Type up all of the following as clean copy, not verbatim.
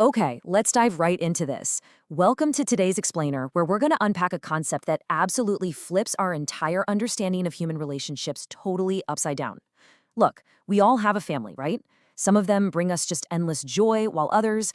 Okay, let's dive right into this. Welcome to today's explainer, where we're going to unpack a concept that absolutely flips our entire understanding of human relationships totally upside down. Look, we all have a family, right? Some of them bring us just endless joy, while others,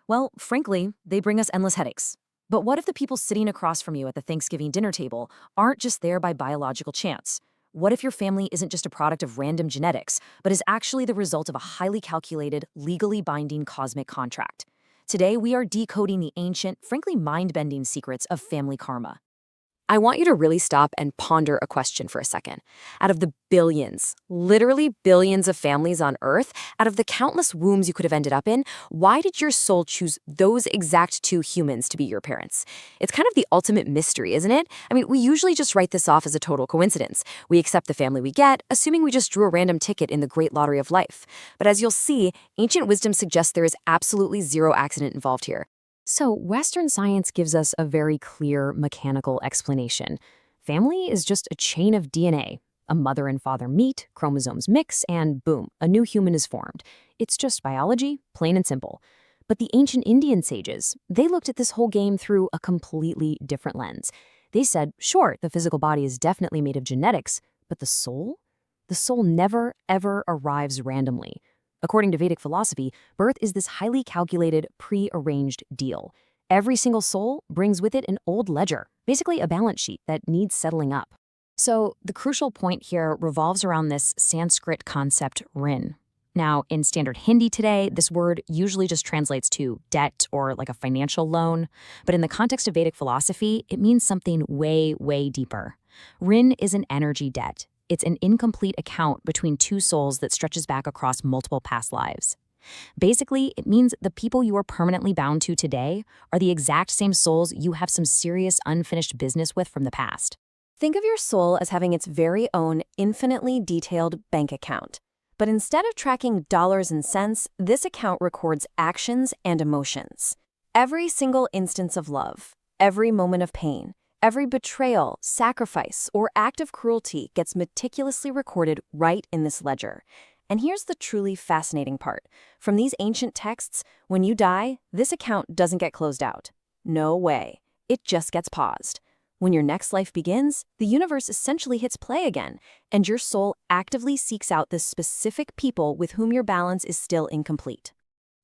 well, frankly, they bring us endless headaches. But what if the people sitting across from you at the Thanksgiving dinner table aren't just there by biological chance? What if your family isn't just a product of random genetics, but is actually the result of a highly calculated, legally binding cosmic contract? Today, we are decoding the ancient, frankly mind-bending secrets of family karma. I want you to really stop and ponder a question for a second. Out of the billions, literally billions of families on Earth, out of the countless wombs you could have ended up in, why did your soul choose those exact two humans to be your parents? It's kind of the ultimate mystery, isn't it? I mean, we usually just write this off as a total coincidence. We accept the family we get, assuming we just drew a random ticket in the great lottery of life. But as you'll see, ancient wisdom suggests there is absolutely zero accident involved here. So, Western science gives us a very clear mechanical explanation. Family is just a chain of DNA. A mother and father meet, chromosomes mix, and boom, a new human is formed. It's just biology, plain and simple. But the ancient Indian sages, they looked at this whole game through a completely different lens. They said, sure, the physical body is definitely made of genetics, but the soul? The soul never, ever arrives randomly. According to Vedic philosophy, birth is this highly calculated, pre-arranged deal. Every single soul brings with it an old ledger, basically a balance sheet that needs settling up. So the crucial point here revolves around this Sanskrit concept rin. Now, in standard Hindi today, this word usually just translates to debt or like a financial loan. But in the context of Vedic philosophy, it means something way, way deeper. Rin is an energy debt. It's an incomplete account between two souls that stretches back across multiple past lives. Basically, it means the people you are permanently bound to today are the exact same souls you have some serious unfinished business with from the past. Think of your soul as having its very own infinitely detailed bank account. But instead of tracking dollars and cents, this account records actions and emotions. Every single instance of love, every moment of pain, every betrayal, sacrifice, or act of cruelty gets meticulously recorded right in this ledger. And here's the truly fascinating part. From these ancient texts, when you die, this account doesn't get closed out. No way. It just gets paused. When your next life begins, the universe essentially hits play again, and your soul actively seeks out the specific people with whom your balance is still incomplete.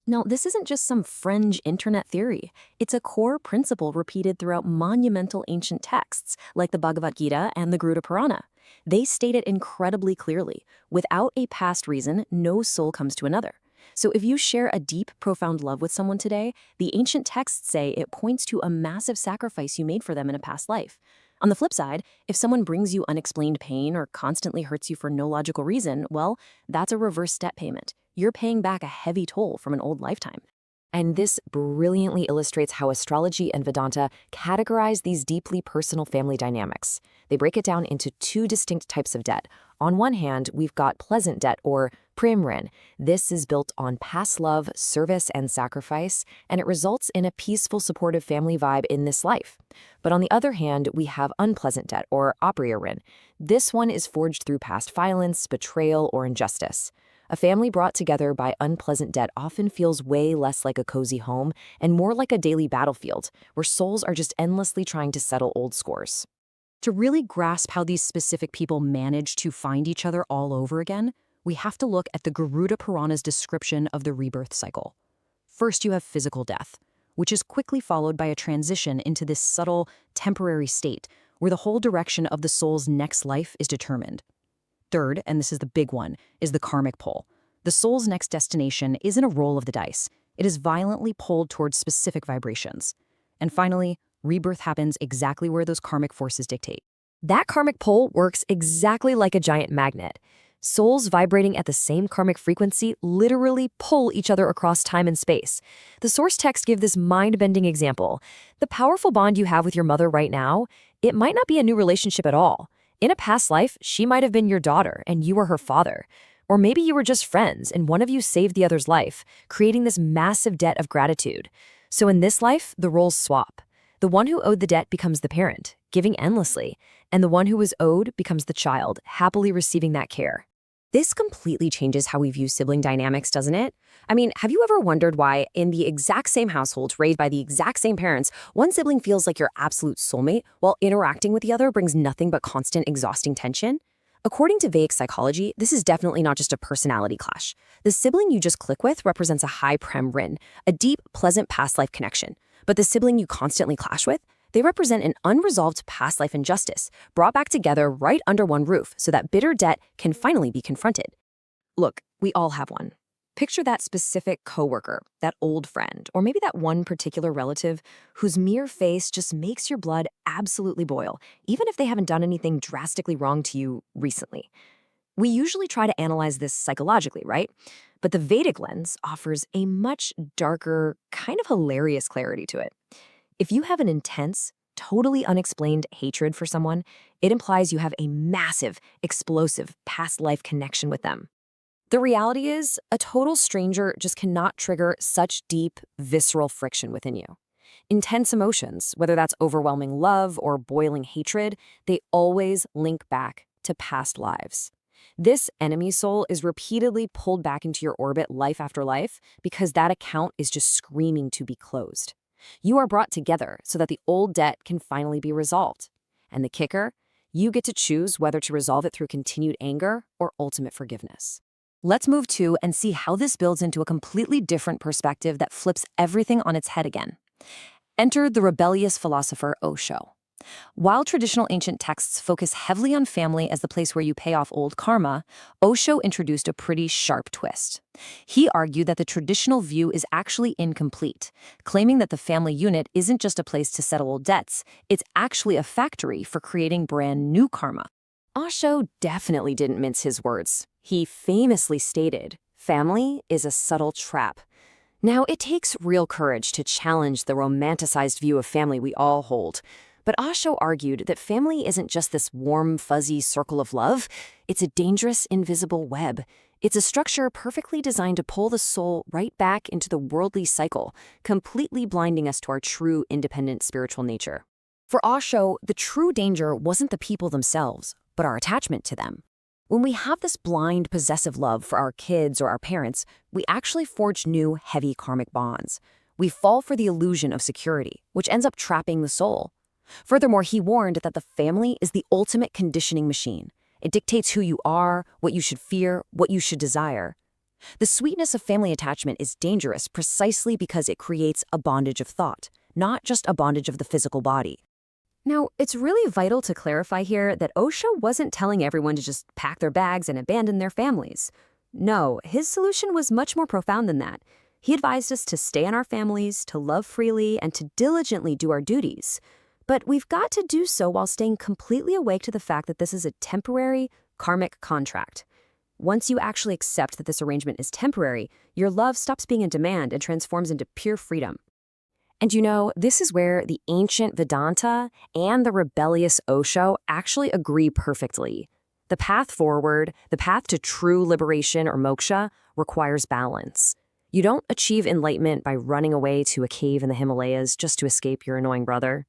Now, this isn't just some fringe internet theory. It's a core principle repeated throughout monumental ancient texts, like the Bhagavad Gita and the Garuda Purana. They state it incredibly clearly. Without a past reason, no soul comes to another. So if you share a deep, profound love with someone today, the ancient texts say it points to a massive sacrifice you made for them in a past life. On the flip side, if someone brings you unexplained pain or constantly hurts you for no logical reason, well, that's a reverse debt payment. You're paying back a heavy toll from an old lifetime. And this brilliantly illustrates how astrology and Vedanta categorize these deeply personal family dynamics. They break it down into two distinct types of debt. On one hand, we've got pleasant debt, or prem rin. This is built on past love, service, and sacrifice, and it results in a peaceful, supportive family vibe in this life. But on the other hand, we have unpleasant debt, or apriya rin. This one is forged through past violence, betrayal, or injustice. A family brought together by unpleasant debt often feels way less like a cozy home and more like a daily battlefield, where souls are just endlessly trying to settle old scores. To really grasp how these specific people manage to find each other all over again, we have to look at the Garuda Purana's description of the rebirth cycle. First, you have physical death, which is quickly followed by a transition into this subtle, temporary state where the whole direction of the soul's next life is determined. Third, and this is the big one, is the karmic pull. The soul's next destination isn't a roll of the dice. It is violently pulled towards specific vibrations. And finally, rebirth happens exactly where those karmic forces dictate. That karmic pull works exactly like a giant magnet. Souls vibrating at the same karmic frequency literally pull each other across time and space. The source texts give this mind-bending example. The powerful bond you have with your mother right now, it might not be a new relationship at all. In a past life, she might have been your daughter and you were her father. Or maybe you were just friends and one of you saved the other's life, creating this massive debt of gratitude. So in this life, the roles swap. The one who owed the debt becomes the parent, giving endlessly, and the one who was owed becomes the child, happily receiving that care. This completely changes how we view sibling dynamics, doesn't it? I mean, have you ever wondered why, in the exact same household, raised by the exact same parents, one sibling feels like your absolute soulmate, while interacting with the other brings nothing but constant, exhausting tension? According to Vedic psychology, this is definitely not just a personality clash. The sibling you just click with represents a high prem rin, a deep, pleasant past life connection. But the sibling you constantly clash with, they represent an unresolved past life injustice, brought back together right under one roof so that bitter debt can finally be confronted. Look, we all have one. Picture that specific coworker, that old friend, or maybe that one particular relative whose mere face just makes your blood absolutely boil, even if they haven't done anything drastically wrong to you recently. We usually try to analyze this psychologically, right? But the Vedic lens offers a much darker, kind of hilarious clarity to it. If you have an intense, totally unexplained hatred for someone, it implies you have a massive, explosive past life connection with them. The reality is, a total stranger just cannot trigger such deep, visceral friction within you. Intense emotions, whether that's overwhelming love or boiling hatred, they always link back to past lives. This enemy soul is repeatedly pulled back into your orbit life after life because that account is just screaming to be closed. You are brought together so that the old debt can finally be resolved. And the kicker? You get to choose whether to resolve it through continued anger or ultimate forgiveness. Let's move to and see how this builds into a completely different perspective that flips everything on its head again. Enter the rebellious philosopher Osho. While traditional ancient texts focus heavily on family as the place where you pay off old karma, Osho introduced a pretty sharp twist. He argued that the traditional view is actually incomplete, claiming that the family unit isn't just a place to settle old debts, it's actually a factory for creating brand new karma. Osho definitely didn't mince his words. He famously stated, "Family is a subtle trap." Now, it takes real courage to challenge the romanticized view of family we all hold. But Osho argued that family isn't just this warm, fuzzy circle of love. It's a dangerous, invisible web. It's a structure perfectly designed to pull the soul right back into the worldly cycle, completely blinding us to our true, independent spiritual nature. For Osho, the true danger wasn't the people themselves, but our attachment to them. When we have this blind, possessive love for our kids or our parents, we actually forge new, heavy karmic bonds. We fall for the illusion of security, which ends up trapping the soul. Furthermore, he warned that the family is the ultimate conditioning machine. It dictates who you are, what you should fear, what you should desire. The sweetness of family attachment is dangerous precisely because it creates a bondage of thought, not just a bondage of the physical body. Now, it's really vital to clarify here that Osho wasn't telling everyone to just pack their bags and abandon their families. No, his solution was much more profound than that. He advised us to stay in our families, to love freely, and to diligently do our duties. But we've got to do so while staying completely awake to the fact that this is a temporary, karmic contract. Once you actually accept that this arrangement is temporary, your love stops being in demand and transforms into pure freedom. And you know, this is where the ancient Vedanta and the rebellious Osho actually agree perfectly. The path forward, the path to true liberation or moksha, requires balance. You don't achieve enlightenment by running away to a cave in the Himalayas just to escape your annoying brother.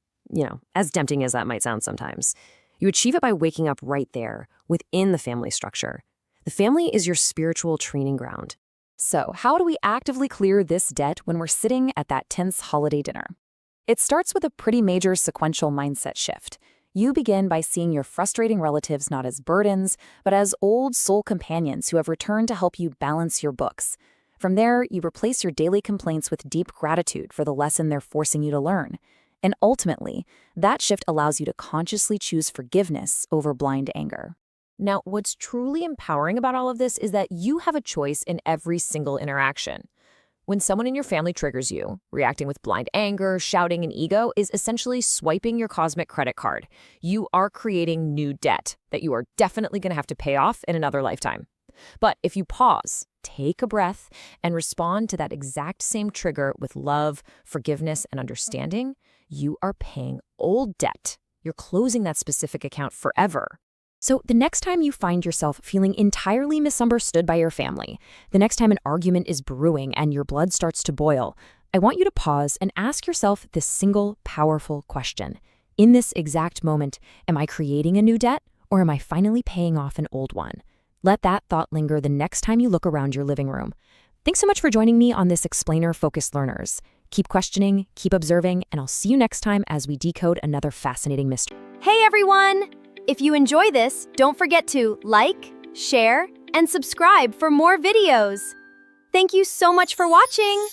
As tempting as that might sound sometimes. You achieve it by waking up right there, within the family structure. The family is your spiritual training ground. So, how do we actively clear this debt when we're sitting at that tense holiday dinner? It starts with a pretty major sequential mindset shift. You begin by seeing your frustrating relatives not as burdens, but as old soul companions who have returned to help you balance your books. From there, you replace your daily complaints with deep gratitude for the lesson they're forcing you to learn. And ultimately, that shift allows you to consciously choose forgiveness over blind anger. Now, what's truly empowering about all of this is that you have a choice in every single interaction. When someone in your family triggers you, reacting with blind anger, shouting, and ego is essentially swiping your cosmic credit card. You are creating new debt that you are definitely going to have to pay off in another lifetime. But if you pause, take a breath, and respond to that exact same trigger with love, forgiveness, and understanding, you are paying old debt. You're closing that specific account forever. So the next time you find yourself feeling entirely misunderstood by your family, the next time an argument is brewing and your blood starts to boil, I want you to pause and ask yourself this single, powerful question. In this exact moment, am I creating a new debt or am I finally paying off an old one? Let that thought linger the next time you look around your living room. Thanks so much for joining me on this Explainer Focused Learners. Keep questioning, keep observing, and I'll see you next time as we decode another fascinating mystery. Hey everyone! If you enjoy this, don't forget to like, share, and subscribe for more videos. Thank you so much for watching!